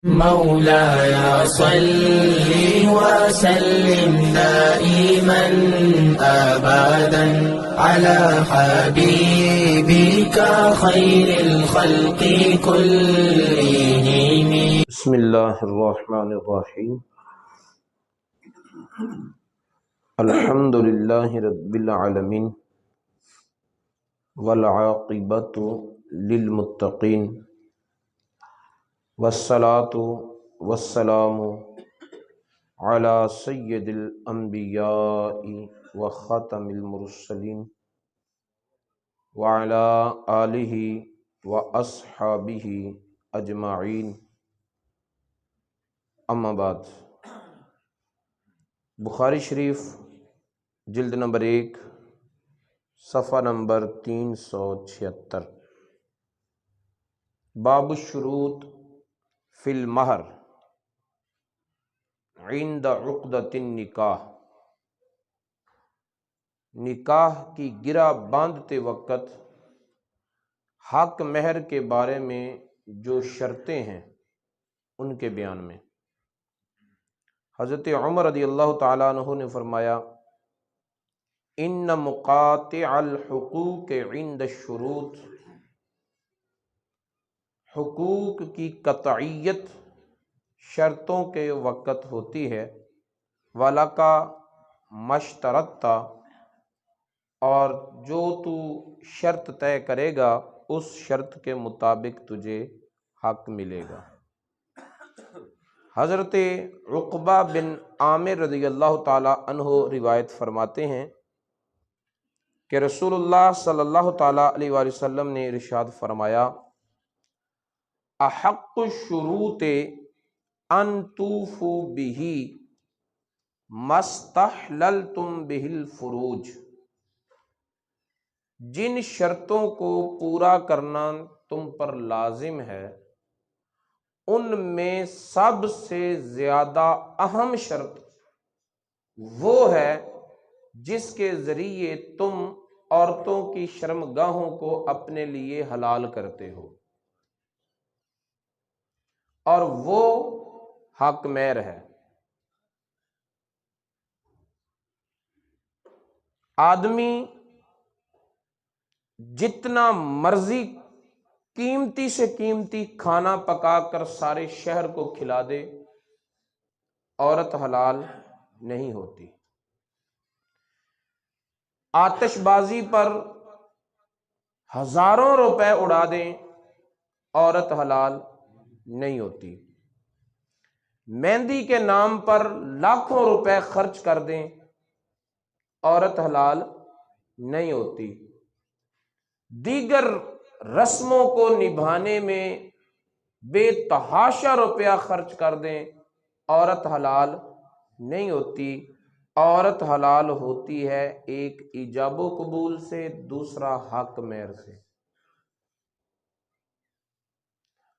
مولاي صل وسلم دائما أبدا على حبيبك خير الخلق كلهم. بسم اللہ الرحمن الرحیم الحمد للہ رب العالمین والعاقبۃ للمتقین والصلاة والسلام علی سید الانبیاء وخاتم المرسلین وعلی آلہ واصحابہ اجمعین. اما بعد، بخاری شریف جلد نمبر 1 صفحہ نمبر 376. باب الشروط فی المہر عند عقدۃ النکاح. نکاح کی گرہ باندھتے وقت حق مہر کے بارے میں جو شرطیں ہیں ان کے بیان میں. حضرت عمر رضی اللہ تعالیٰ عنہ نے فرمایا: ان مقاطع الحقوق عند الشروط. حقوق کی قطعیت شرطوں کے وقت ہوتی ہے. وَلَكَ مَشْتَرَطْتَ، اور جو تو شرط طے کرے گا اس شرط کے مطابق تجھے حق ملے گا. حضرت عقبہ بن عامر رضی اللہ تعالی عنہ روایت فرماتے ہیں کہ رسول اللہ صلی اللہ تعالی علیہ وآلہ وسلم نے ارشاد فرمایا: احق الشروط ان توفوا بہ ما استحللتم بہ الفروج. جن شرطوں کو پورا کرنا تم پر لازم ہے ان میں سب سے زیادہ اہم شرط وہ ہے جس کے ذریعے تم عورتوں کی شرمگاہوں کو اپنے لیے حلال کرتے ہو، اور وہ حق مہر ہے. آدمی جتنا مرضی قیمتی سے قیمتی کھانا پکا کر سارے شہر کو کھلا دے، عورت حلال نہیں ہوتی. آتش بازی پر ہزاروں روپے اڑا دیں، عورت حلال نہیں ہوتی. مہندی کے نام پر لاکھوں روپے خرچ کر دیں، عورت حلال نہیں ہوتی. دیگر رسموں کو نبھانے میں بے تحاشا روپیہ خرچ کر دیں، عورت حلال نہیں ہوتی. عورت حلال ہوتی ہے ایک ایجاب و قبول سے، دوسرا حق مہر سے.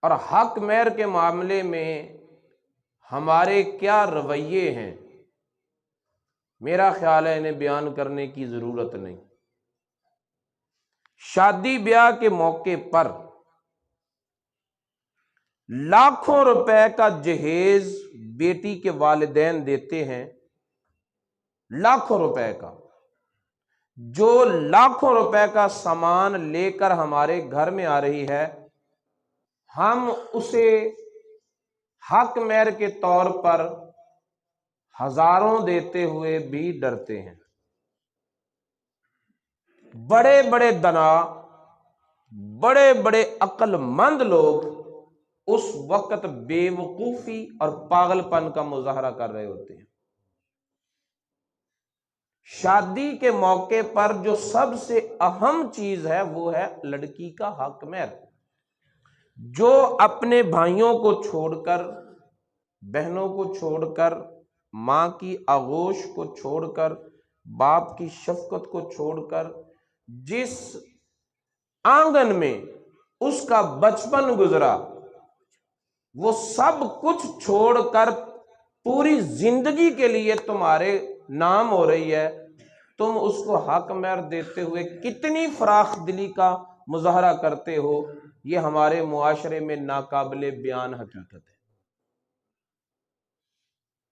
اور حق مہر کے معاملے میں ہمارے کیا رویے ہیں، میرا خیال ہے انہیں بیان کرنے کی ضرورت نہیں. شادی بیاہ کے موقع پر لاکھوں روپے کا جہیز بیٹی کے والدین دیتے ہیں، لاکھوں روپے کا. جو لاکھوں روپے کا سامان لے کر ہمارے گھر میں آ رہی ہے، ہم اسے حق مہر کے طور پر ہزاروں دیتے ہوئے بھی ڈرتے ہیں. بڑے بڑے دنا، بڑے بڑے عقل مند لوگ اس وقت بے وقوفی اور پاگل پن کا مظاہرہ کر رہے ہوتے ہیں. شادی کے موقع پر جو سب سے اہم چیز ہے وہ ہے لڑکی کا حق مہر. جو اپنے بھائیوں کو چھوڑ کر، بہنوں کو چھوڑ کر، ماں کی آغوش کو چھوڑ کر، باپ کی شفقت کو چھوڑ کر، جس آنگن میں اس کا بچپن گزرا، وہ سب کچھ چھوڑ کر پوری زندگی کے لیے تمہارے نام ہو رہی ہے، تم اس کو حق مہر دیتے ہوئے کتنی فراخ دلی کا مظاہرہ کرتے ہو. یہ ہمارے معاشرے میں ناقابل بیان حقیقت ہے.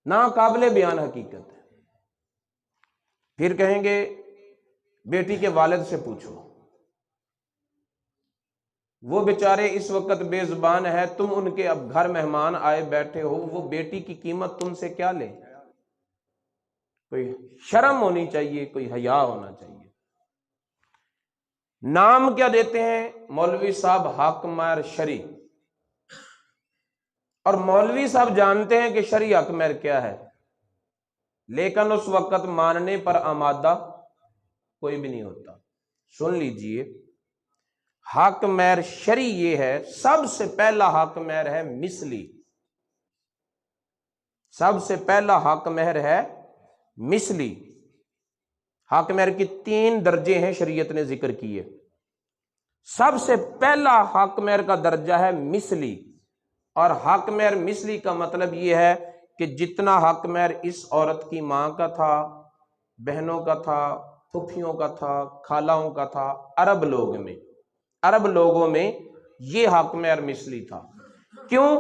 ناقابل بیان حقیقت ہے۔ پھر کہیں گے بیٹی کے والد سے پوچھو، وہ بیچارے اس وقت بے زبان ہے، تم ان کے اب گھر مہمان آئے بیٹھے ہو، وہ بیٹی کی قیمت تم سے کیا لے؟ کوئی شرم ہونی چاہیے، کوئی حیا ہونا چاہیے۔ نام کیا دیتے ہیں؟ مولوی صاحب حاکم مہر شرعی، اور مولوی صاحب جانتے ہیں کہ شرعی حق مہر کیا ہے، لیکن اس وقت ماننے پر آمادہ کوئی بھی نہیں ہوتا۔ سن لیجئے، حق مہر شرعی یہ ہے، سب سے پہلا حق مہر ہے مثلی، سب سے پہلا حق مہر ہے مثلی۔ حق مہر کی 3 درجے ہیں، شریعت نے ذکر کیے۔ سب سے پہلا حق مہر کا درجہ ہے مثلی، اور حق مہر مثلی کا مطلب یہ ہے کہ جتنا حق مہر اس عورت کی ماں کا تھا، بہنوں کا تھا، پھوپھیوں کا تھا، خالاؤں کا تھا، عرب لوگوں میں یہ حق مہر مثلی تھا۔ کیوں؟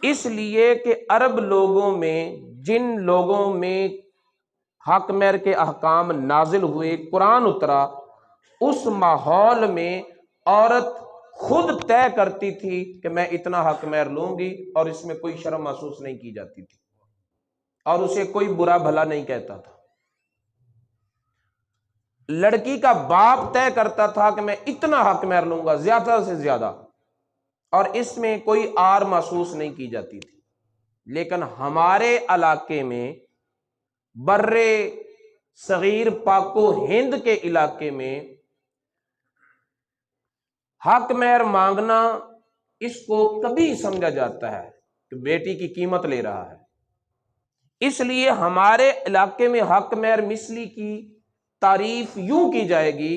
اس لیے کہ عرب لوگوں میں جن لوگوں میں حق مہر کے احکام نازل ہوئے، قرآن اترا، اس ماحول میں عورت خود طے کرتی تھی کہ میں اتنا حق مہر لوں گی، اور اس میں کوئی شرم محسوس نہیں کی جاتی تھی، اور اسے کوئی برا بھلا نہیں کہتا تھا۔ لڑکی کا باپ طے کرتا تھا کہ میں اتنا حق مہر لوں گا، زیادہ سے زیادہ، اور اس میں کوئی آر محسوس نہیں کی جاتی تھی۔ لیکن ہمارے علاقے میں، بر صغیر پاک و ہند کے علاقے میں، حق مہر مانگنا اس کو کبھی سمجھا جاتا ہے کہ بیٹی کی قیمت لے رہا ہے۔ اس لیے ہمارے علاقے میں حق مہر مثلی کی تعریف یوں کی جائے گی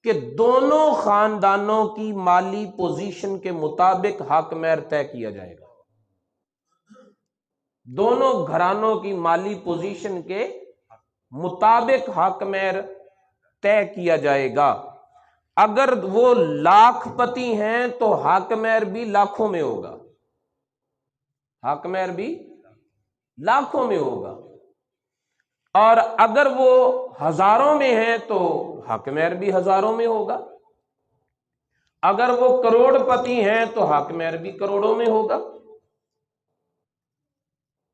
کہ دونوں خاندانوں کی مالی پوزیشن کے مطابق حق مہر طے کیا جائے گا، دونوں گھرانوں کی مالی پوزیشن کے مطابق حق مہر طے کیا جائے گا۔ اگر وہ لاکھ پتی ہیں تو حق مہر بھی لاکھوں میں ہوگا، حق مہر بھی لاکھوں میں ہوگا، اور اگر وہ ہزاروں میں ہیں تو حق مہر بھی ہزاروں میں ہوگا، اگر وہ کروڑ پتی ہیں تو حق مہر بھی کروڑوں میں ہوگا۔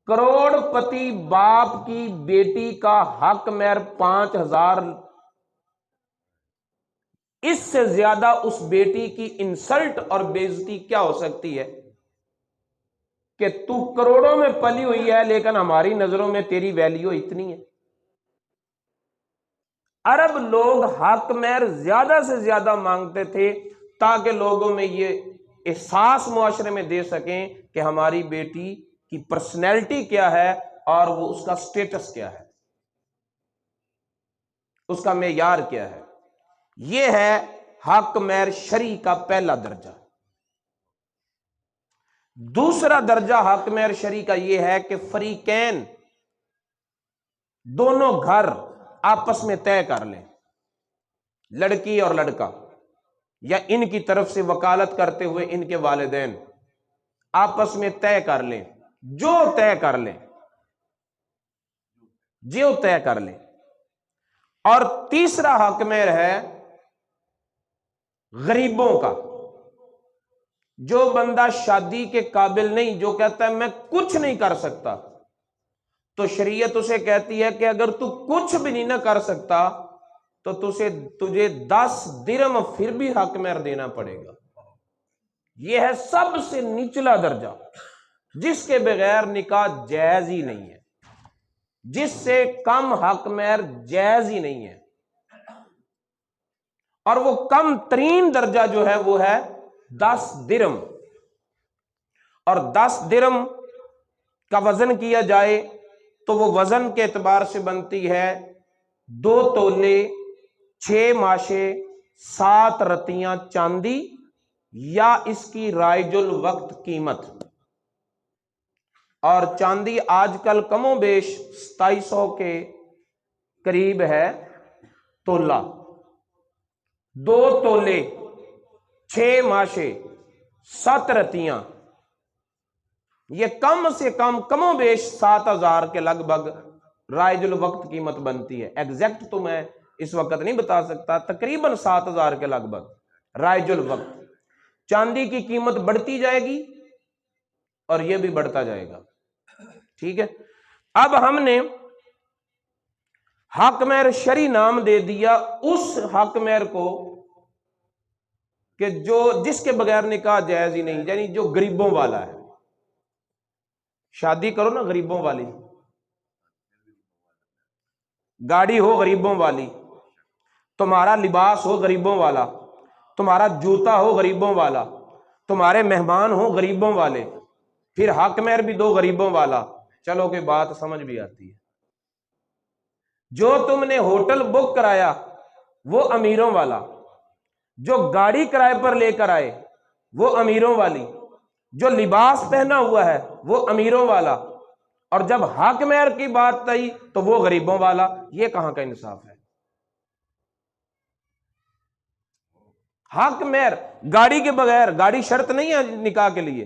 کروڑ پتی باپ کی بیٹی کا حق مہر 5,000، اس سے زیادہ اس بیٹی کی انسلٹ اور بے عزتی کیا ہو سکتی ہے کہ تو کروڑوں میں پلی ہوئی ہے لیکن ہماری نظروں میں تیری ویلیو اتنی ہے۔ عرب لوگ حق مہر زیادہ سے زیادہ مانگتے تھے تاکہ لوگوں میں یہ احساس معاشرے میں دے سکیں کہ ہماری بیٹی کی پرسنالٹی کیا ہے اور وہ اس کا سٹیٹس کیا ہے، اس کا معیار کیا ہے۔ یہ ہے حق مہر شرعی کا پہلا درجہ۔ دوسرا درجہ حق مہر شرعی کا یہ ہے کہ فریقین، دونوں گھر آپس میں طے کر لیں، لڑکی اور لڑکا، یا ان کی طرف سے وکالت کرتے ہوئے ان کے والدین آپس میں طے کر لیں، جو طے کر لیں، جو طے کر لیں۔ اور تیسرا حق مہر ہے غریبوں کا، جو بندہ شادی کے قابل نہیں، جو کہتا ہے میں کچھ نہیں کر سکتا، تو شریعت اسے کہتی ہے کہ اگر تو کچھ بھی نہیں نہ کر سکتا تو تجھے 10 درہم پھر بھی حق مہر دینا پڑے گا۔ یہ ہے سب سے نچلا درجہ، جس کے بغیر نکاح جائز ہی نہیں ہے، جس سے کم حق مہر جائز ہی نہیں ہے۔ اور وہ کم ترین درجہ جو ہے وہ ہے 10 درہم، اور 10 درہم کا وزن کیا جائے تو وہ وزن کے اعتبار سے بنتی ہے 2 تولے 6 ماشے 7 رتیاں چاندی، یا اس کی رائج الوقت قیمت، اور چاندی آج کل کم و بیش 2700 کے قریب ہے تولہ۔ 2 تولے 6 ماشے 7 رتیاں یہ کم سے کم و بیش 7,000 کے لگ بھگ رائج الوقت قیمت بنتی ہے. ایگزیکٹ تو میں اس وقت نہیں بتا سکتا، تقریباً 7,000 کے لگ بھگ رائج الوقت. چاندی کی قیمت بڑھتی جائے گی اور یہ بھی بڑھتا جائے گا. ٹھیک ہے. اب ہم نے حق مہر شرعی نام دے دیا اس حق مہر کو کہ جس کے بغیر نکاح جائز ہی نہیں، یعنی جو غریبوں والا ہے. شادی کرو نا غریبوں والی، گاڑی ہو غریبوں والی، تمہارا لباس ہو غریبوں والا، تمہارا جوتا ہو غریبوں والا، تمہارے مہمان ہو غریبوں والے، پھر حق مہر بھی دو غریبوں والا. چلو کہ بات سمجھ بھی آتی ہے. جو تم نے ہوٹل بک کرایا وہ امیروں والا، جو گاڑی کرائے پر لے کر آئے وہ امیروں والی، جو لباس پہنا ہوا ہے وہ امیروں والا، اور جب حق مہر کی بات آئی تو وہ غریبوں والا. یہ کہاں کا انصاف ہے؟ حق مہر گاڑی کے بغیر، گاڑی شرط نہیں ہے نکاح کے لیے،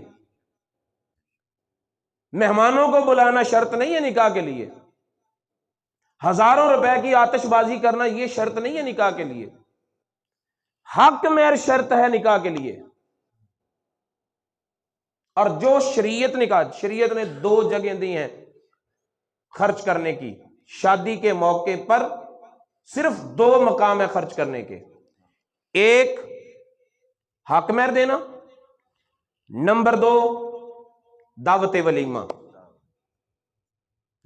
مہمانوں کو بلانا شرط نہیں ہے نکاح کے لیے، ہزاروں روپے کی آتش بازی کرنا یہ شرط نہیں ہے نکاح کے لیے. حق مہر شرط ہے نکاح کے لیے. اور جو شریعت نے 2 جگہیں دی ہیں خرچ کرنے کی. شادی کے موقع پر صرف 2 مقام ہے خرچ کرنے کے. ایک حق مہر دینا، نمبر 2 دعوت ولیمہ.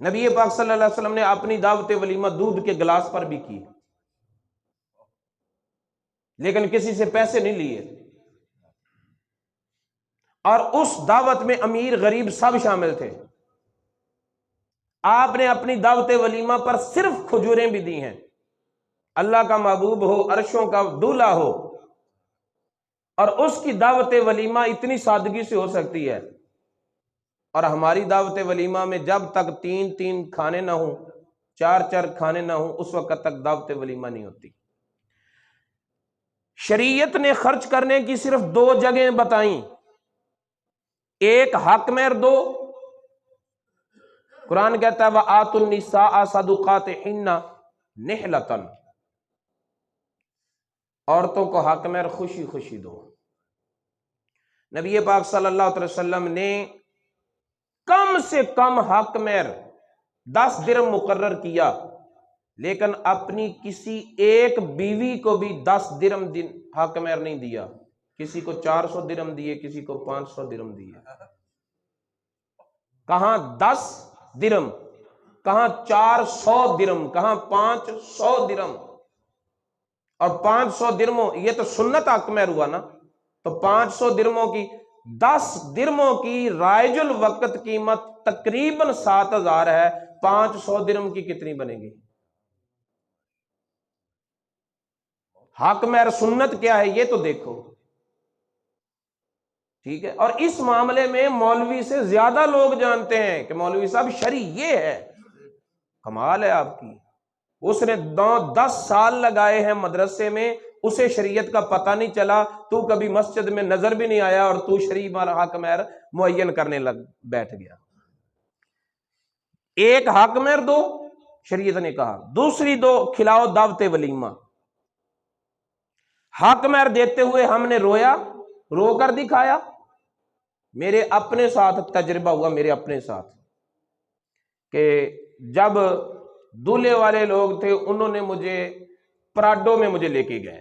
نبی پاک صلی اللہ علیہ وسلم نے اپنی دعوت ولیمہ دودھ کے گلاس پر بھی کی، لیکن کسی سے پیسے نہیں لیے. اور اس دعوت میں امیر غریب سب شامل تھے. آپ نے اپنی دعوت ولیمہ پر صرف کھجوریں بھی دی ہیں. اللہ کا محبوب ہو، عرشوں کا دولہ ہو، اور اس کی دعوت ولیمہ اتنی سادگی سے ہو سکتی ہے. اور ہماری دعوت ولیمہ میں جب تک 3 کھانے نہ ہوں، 4 کھانے نہ ہوں، اس وقت تک دعوت ولیمہ نہیں ہوتی. شریعت نے خرچ کرنے کی صرف 2 جگہیں بتائیں. ایک حق مہر دو، قرآن کہتا ہے وَآتُوا النِّسَاءَ صَدُقَاتِهِنَّ نِحْلَةً، عورتوں کو حق مہر خوشی خوشی دو. نبی پاک صلی اللہ علیہ وسلم نے کم سے کم حق مہر 10 درہم مقرر کیا، لیکن اپنی کسی ایک بیوی کو بھی 10 درہم حق مہر نہیں دیا. کسی کو 400 درہم دیے، کسی کو 500 درہم دیے. کہاں 10 درہم، کہاں 400 درہم، کہاں 500 درہم. اور 500 درہموں یہ تو سنت حق مہر ہوا نا. تو 500 درہموں کی 10 درہموں کی رائج الوقت قیمت تقریباً 7,000 ہے. 500 درہم کی کتنی بنے گی؟ حق مہر سنت کیا ہے یہ تو دیکھو. ٹھیک ہے. اور اس معاملے میں مولوی سے زیادہ لوگ جانتے ہیں کہ مولوی صاحب شرع یہ ہے. کمال ہے آپ کی. اس نے 9-10 سال لگائے ہیں مدرسے میں، اسے شریعت کا پتہ نہیں چلا. تو کبھی مسجد میں نظر بھی نہیں آیا اور تو شریع حق مہر معین کرنے بیٹھ گیا. ایک حق مہر دو، شریعت نے کہا. دوسری دو کھلاؤ دعوت ولیمہ. حق مہر دیتے ہوئے ہم نے رویا، رو کر دکھایا. میرے اپنے ساتھ تجربہ ہوا، میرے اپنے ساتھ، کہ جب دولہے والے لوگ تھے انہوں نے مجھے پراڈو میں مجھے لے کے گئے.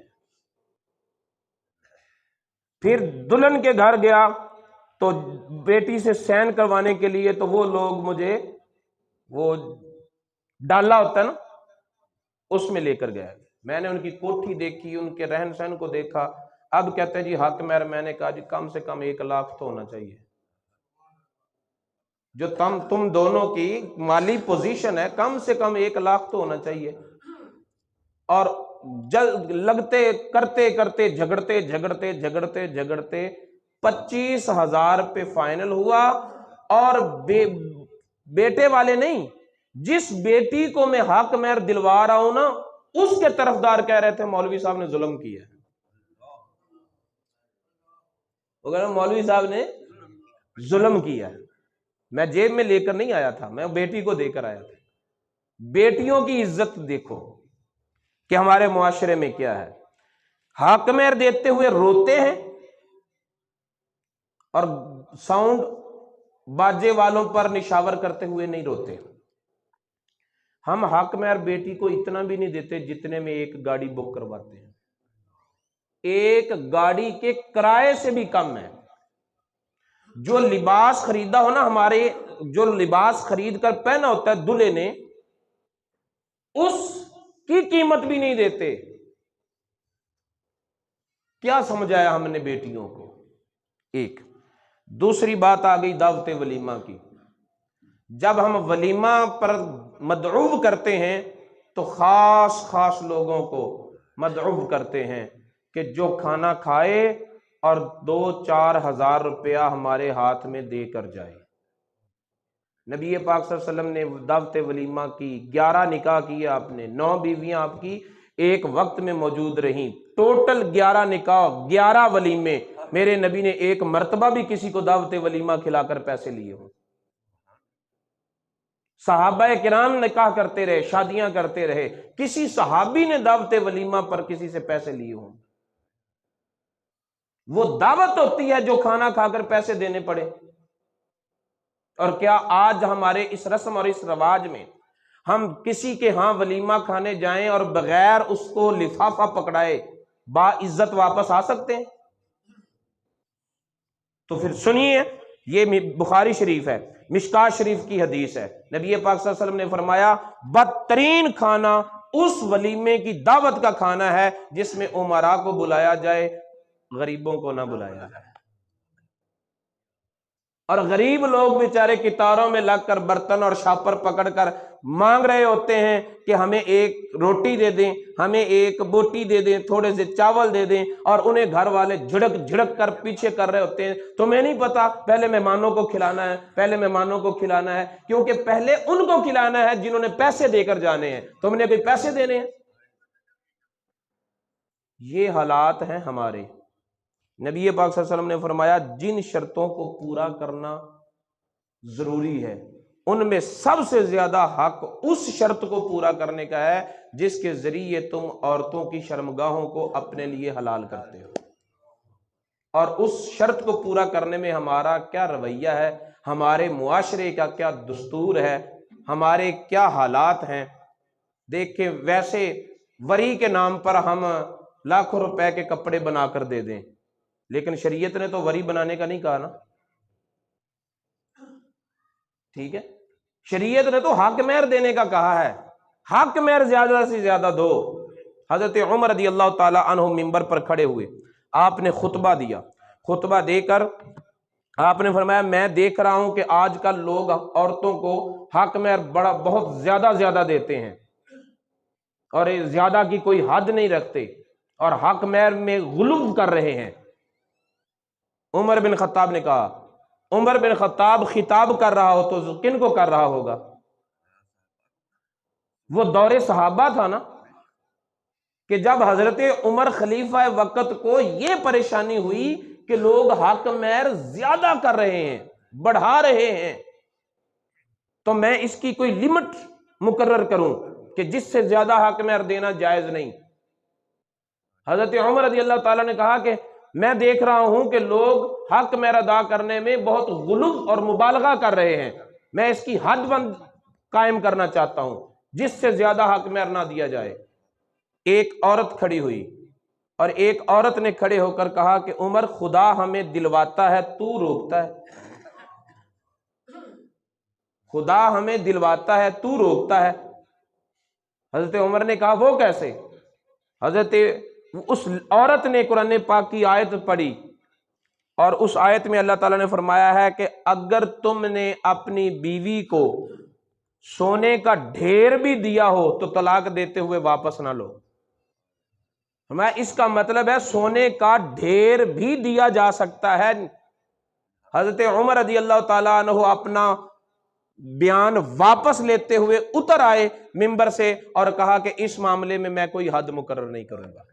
پھر دلہن کے گھر گیا تو بیٹی سے سین کروانے کے لیے تو وہ لوگ مجھے وہ ڈالا ہوتا ہے نا اس میں لے کر گئے. میں نے ان کی کوٹھی دیکھی، ان کے رہن سہن کو دیکھا. اب کہتے ہیں جی حق مہر. میں نے کہا جی کم سے کم 1 لاکھ تو ہونا چاہیے. جو تم دونوں کی مالی پوزیشن ہے کم سے کم 1 لاکھ تو ہونا چاہیے. اور لگتے کرتے کرتے جھگڑتے 25,000 پہ فائنل ہوا. اور بیٹے والے نہیں، جس بیٹی کو میں حق مہر دلوا رہا ہوں نا اس کے طرفدار کہہ رہے تھے مولوی صاحب نے ظلم کیا. وہ کہہ رہے مولوی صاحب نے ظلم کیا. میں جیب میں لے کر نہیں آیا تھا، میں بیٹی کو دے کر آیا تھا۔ بیٹیوں کی عزت دیکھو کہ ہمارے معاشرے میں کیا ہے، حق مہر دیتے ہوئے روتے ہیں اور ساؤنڈ باجے والوں پر نشاور کرتے ہوئے نہیں روتے۔ ہم حق مہر بیٹی کو اتنا بھی نہیں دیتے جتنے میں ایک گاڑی بک کرواتے ہیں، ایک گاڑی کے کرائے سے بھی کم ہے۔ جو لباس خریدا ہو نا، ہمارے جو لباس خرید کر پہنا ہوتا ہے دلہے نے، اس کی قیمت بھی نہیں دیتے۔ کیا سمجھایا ہم نے بیٹیوں کو؟ ایک دوسری بات آ گئی دعوت ولیمہ کی۔ جب ہم ولیمہ پر مدعو کرتے ہیں تو خاص خاص لوگوں کو مدعو کرتے ہیں کہ جو کھانا کھائے اور 2-4 ہزار روپیہ ہمارے ہاتھ میں دے کر جائے۔ نبی پاک صلی اللہ علیہ وسلم نے دعوت ولیمہ کی، 11 نکاح کیے آپ نے، 9 بیویاں آپ کی ایک وقت میں موجود رہیں، ٹوٹل 11 نکاح، 11 ولیمے۔ میرے نبی نے ایک مرتبہ بھی کسی کو دعوت ولیمہ کھلا کر پیسے لیے ہوں۔ صحابہ کرام نکاح کرتے رہے، شادیاں کرتے رہے، کسی صحابی نے دعوت ولیمہ پر کسی سے پیسے لیے ہوں؟ وہ دعوت ہوتی ہے جو کھانا کھا کر پیسے دینے پڑے۔ اور کیا آج ہمارے اس رسم اور اس رواج میں ہم کسی کے ہاں ولیمہ کھانے جائیں اور بغیر اس کو لفافہ پکڑائے با عزت واپس آ سکتے ہیں؟ تو پھر سنیے، یہ بخاری شریف ہے، مشکاۃ شریف کی حدیث ہے، نبی پاک صلی اللہ علیہ وسلم نے فرمایا بدترین کھانا اس ولیمے کی دعوت کا کھانا ہے جس میں امراء کو بلایا جائے، غریبوں کو نہ بلایا جائے۔ اور غریب لوگ بیچارے کتاروں میں لگ کر برتن اور شاپر پکڑ کر مانگ رہے ہوتے ہیں کہ ہمیں ایک روٹی دے دیں، ہمیں ایک بوٹی دے دیں، تھوڑے سے چاول دے دیں، اور انہیں گھر والے جھڑک جھڑک کر پیچھے کر رہے ہوتے ہیں۔ تمہیں نہیں پتا پہلے مہمانوں کو کھلانا ہے، پہلے مہمانوں کو کھلانا ہے، کیونکہ پہلے ان کو کھلانا ہے جنہوں نے پیسے دے کر جانے ہیں، تم نے کوئی پیسے دینے ہیں۔ یہ حالات ہیں ہمارے۔ نبی پاک صلی اللہ علیہ وسلم نے فرمایا جن شرطوں کو پورا کرنا ضروری ہے ان میں سب سے زیادہ حق اس شرط کو پورا کرنے کا ہے جس کے ذریعے تم عورتوں کی شرمگاہوں کو اپنے لیے حلال کرتے ہو۔ اور اس شرط کو پورا کرنے میں ہمارا کیا رویہ ہے، ہمارے معاشرے کا کیا دستور ہے، ہمارے کیا حالات ہیں۔ دیکھیں، ویسے وری کے نام پر ہم لاکھوں روپے کے کپڑے بنا کر دے دیں، لیکن شریعت نے تو وری بنانے کا نہیں کہا نا، ٹھیک ہے؟ شریعت نے تو حق مہر دینے کا کہا ہے، حق مہر زیادہ سے زیادہ دو۔ حضرت عمر رضی اللہ تعالی عنہ منبر پر کھڑے ہوئے، آپ نے خطبہ دیا، خطبہ دے کر آپ نے فرمایا میں دیکھ رہا ہوں کہ آج کل لوگ عورتوں کو حق مہر بہت زیادہ دیتے ہیں اور زیادہ کی کوئی حد نہیں رکھتے اور حق مہر میں غلو کر رہے ہیں۔ عمر بن خطاب نے کہا، عمر بن خطاب خطاب کر رہا ہو تو کن کو کر رہا ہوگا؟ وہ دور صحابہ تھا نا، کہ جب حضرت عمر خلیفہ وقت کو یہ پریشانی ہوئی کہ لوگ حق مہر زیادہ کر رہے ہیں، بڑھا رہے ہیں، تو میں اس کی کوئی لمٹ مقرر کروں کہ جس سے زیادہ حق مہر دینا جائز نہیں۔ حضرت عمر رضی اللہ تعالیٰ نے کہا کہ میں دیکھ رہا ہوں کہ لوگ حق مہر ادا کرنے میں بہت غلو اور مبالغہ کر رہے ہیں، میں اس کی حد بند قائم کرنا چاہتا ہوں جس سے زیادہ حق مہر نہ دیا جائے۔ ایک عورت کھڑی ہوئی اور ایک عورت نے کھڑے ہو کر کہا کہ عمر خدا ہمیں دلواتا ہے تو روکتا ہے، خدا ہمیں دلواتا ہے تو روکتا ہے۔ حضرت عمر نے کہا وہ کیسے؟ حضرت اس عورت نے قرآن پاک کی آیت پڑھی اور اس آیت میں اللہ تعالیٰ نے فرمایا ہے کہ اگر تم نے اپنی بیوی کو سونے کا ڈھیر بھی دیا ہو تو طلاق دیتے ہوئے واپس نہ لو۔ اس کا مطلب ہے سونے کا ڈھیر بھی دیا جا سکتا ہے۔ حضرت عمر رضی اللہ تعالیٰ عنہ اپنا بیان واپس لیتے ہوئے اتر آئے منبر سے اور کہا کہ اس معاملے میں میں کوئی حد مقرر نہیں کروں گا۔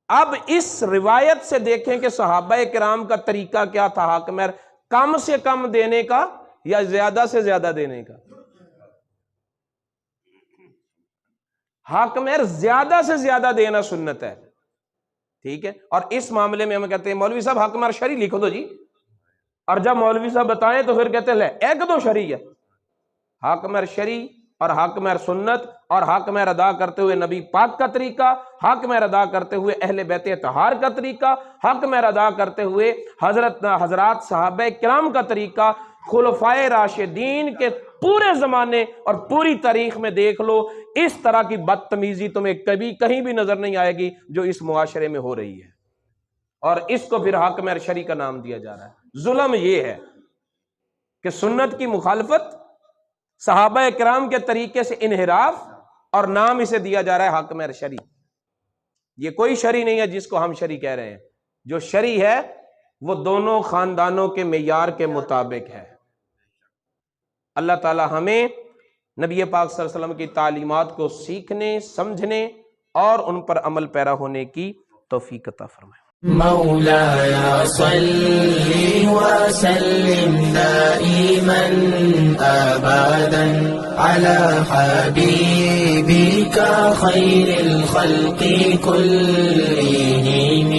اب اس روایت سے دیکھیں کہ صحابہ کرام کا طریقہ کیا تھا حق مہر کم سے کم دینے کا یا زیادہ سے زیادہ دینے کا؟ حق مہر زیادہ سے زیادہ دینا سنت ہے، ٹھیک ہے؟ اور اس معاملے میں ہم کہتے ہیں مولوی صاحب حق مہر شرعی لکھو دو جی، اور جب مولوی صاحب بتائیں تو پھر کہتے ہیں لے ایک تو شرعی ہے، حق مہر شرعی اور حق مہر سنت، اور حق مہر ادا کرتے ہوئے نبی پاک کا طریقہ، حق مہر ادا کرتے ہوئے اہل بیت اطہار کا طریقہ، حق مہر ادا کرتے ہوئے حضرات صحابہ کرام کا طریقہ، خلفائے راشدین کے پورے زمانے اور پوری تاریخ میں دیکھ لو، اس طرح کی بدتمیزی تمہیں کبھی کہیں بھی نظر نہیں آئے گی جو اس معاشرے میں ہو رہی ہے، اور اس کو پھر حق مہر شرعی کا نام دیا جا رہا ہے۔ ظلم یہ ہے کہ سنت کی مخالفت، صحابہ کرام کے طریقے سے انحراف، اور نام اسے دیا جا رہا ہے حق مہر شرعی۔ یہ کوئی شرعی نہیں ہے جس کو ہم شرعی کہہ رہے ہیں، جو شرعی ہے وہ دونوں خاندانوں کے معیار کے مطابق ہے۔ اللہ تعالی ہمیں نبی پاک صلی اللہ علیہ وسلم کی تعلیمات کو سیکھنے، سمجھنے اور ان پر عمل پیرا ہونے کی توفیق عطا فرمائے۔ مولاي صل وسلم دائما أبدا على حبيبك خير الخلق كلهم